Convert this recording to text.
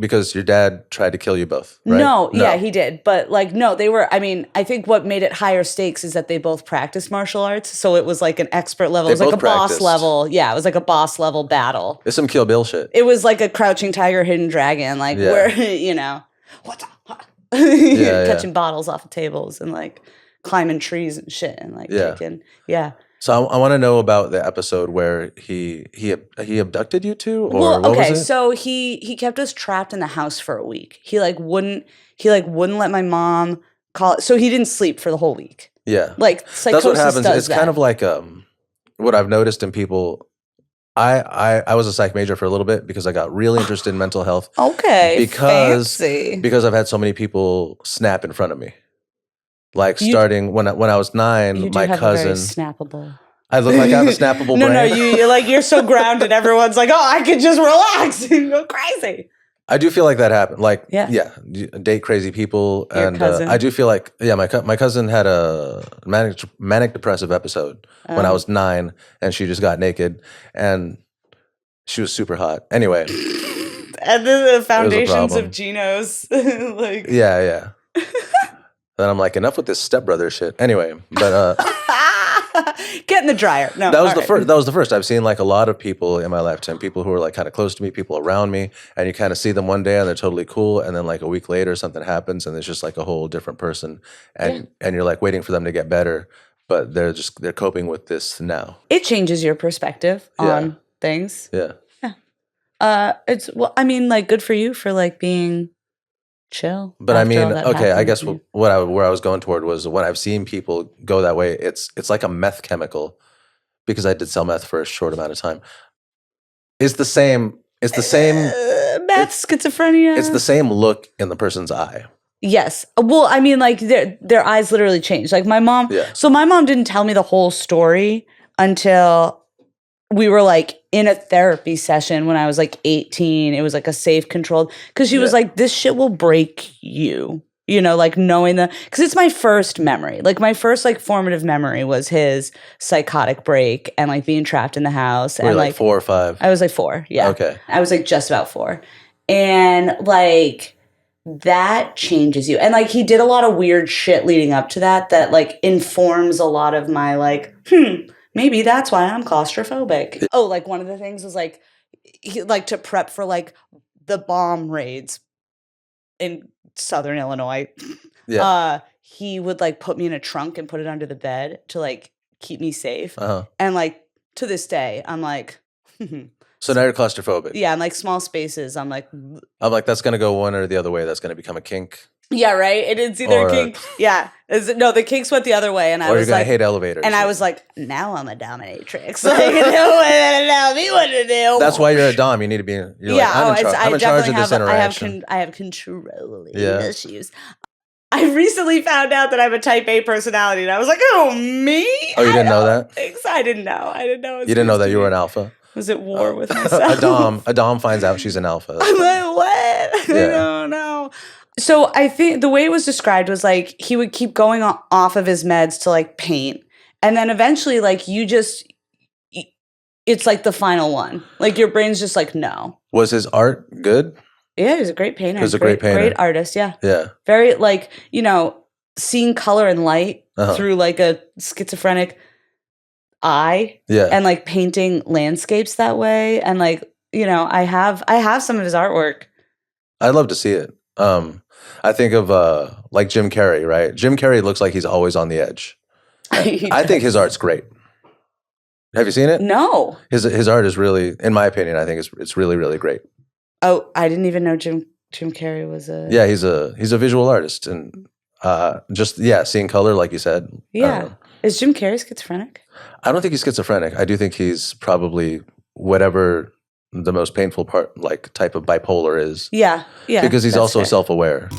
Because your dad tried to kill you both, right? No, yeah, he did. But like, no, they were, I mean, I think what made it higher stakes is that they both practiced martial arts. So it was like an expert level. It was like a boss level. Yeah, it was like a boss level battle. It's some Kill Bill shit. It was like a Crouching Tiger, Hidden Dragon. Like, where, you know, catching bottles off of tables and like climbing trees and shit and like kicking. Yeah. So I want to know about the episode where he abducted you two, or well, what okay, was it? So he kept us trapped in the house for a week. He wouldn't let my mom call. So he didn't sleep for the whole week. Yeah, like psychosis that's what happens. Does it's kind of like what I've noticed in people. I was a psych major for a little bit because I got really interested in mental health. Okay, because I've had so many people snap in front of me. Like starting when I was 9, my cousin. Snappable. I look like I have a snappable brain. No, you're so grounded. Everyone's like, oh, I could just relax and go crazy. I do feel like that happened. Like, date crazy people, Your and cousin. I do feel like, my cousin had a manic depressive episode when I was 9, and she just got naked, and she was super hot. Anyway, and the foundations of Geno's, like yeah. Then I'm like, enough with this stepbrother shit. Anyway, but get in the dryer. No, that was the first. That was the first. I've seen like a lot of people in my lifetime, people who are like kind of close to me, people around me, and you kind of see them one day and they're totally cool, and then like a week later something happens and it's just like a whole different person, and you're like waiting for them to get better, but they're coping with this now. It changes your perspective on things. Yeah. It's I mean, like, good for you for like being chill. But I mean, okay, I guess where I was going toward was when I've seen people go that way, it's like a meth chemical, because I did sell meth for a short amount of time. It's the same meth, schizophrenia. It's the same look in the person's eye. Yes. Well, I mean, like their eyes literally changed. Like my mom. Yeah. So my mom didn't tell me the whole story until we wwere like in a therapy session when I was like 18. It was like a safe, controlled, because she was like, this shit will break you, you know, like knowing because it's my first memory. Like my first like formative memory was his psychotic break and like being trapped in the house. Were you like 4 or 5? I was like 4. Yeah. Okay. I was like just about 4. And like that changes you. And like he did a lot of weird shit leading up to that like informs a lot of my like, maybe that's why I'm claustrophobic. Oh, like one of the things was like, he like to prep for like the bomb raids in Southern Illinois. Yeah. He would like put me in a trunk and put it under the bed to like keep me safe. Uh-huh. And like to this day, I'm like. So now you're claustrophobic. Yeah, and like small spaces, I'm like, that's gonna go one or the other way. That's gonna become a kink. Yeah, right. It's either a kink. Yeah. No, the kinks went the other way, and I was like, hate elevators. And I was like, now I'm a dominatrix. Like, no one tell me what to do. That's why you're a dom. You need to be. I'm in charge of this interaction. I have controlling issues. I recently found out that I have a type A personality, and I was like, oh, me? Oh, you didn't know that? I didn't know. You didn't know that you were an alpha? I was at war with myself. A dom finds out she's an alpha. I'm like, what? Yeah. I don't know. So I think the way it was described was like he would keep going off of his meds to like paint. And then eventually like it's like the final one. Like your brain's just like, no. Was his art good? Yeah, he was a great painter. He was a great painter. Great artist, yeah. Yeah. Very like, you know, seeing color and light through like a schizophrenic eye. Yeah. And like painting landscapes that way. And like, you know, I have some of his artwork. I'd love to see it. I think of like Jim Carrey, right? Jim Carrey looks like he's always on the edge. I think his art's great. Have you seen it? No. His art is really, in my opinion, I think it's really, really great. Oh, I didn't even know Jim Carrey was a. Yeah, he's a visual artist, and seeing color, like you said. Yeah, is Jim Carrey schizophrenic? I don't think he's schizophrenic. I do think he's probably whatever the most painful part, like type of bipolar is. Yeah, because he's also self-aware.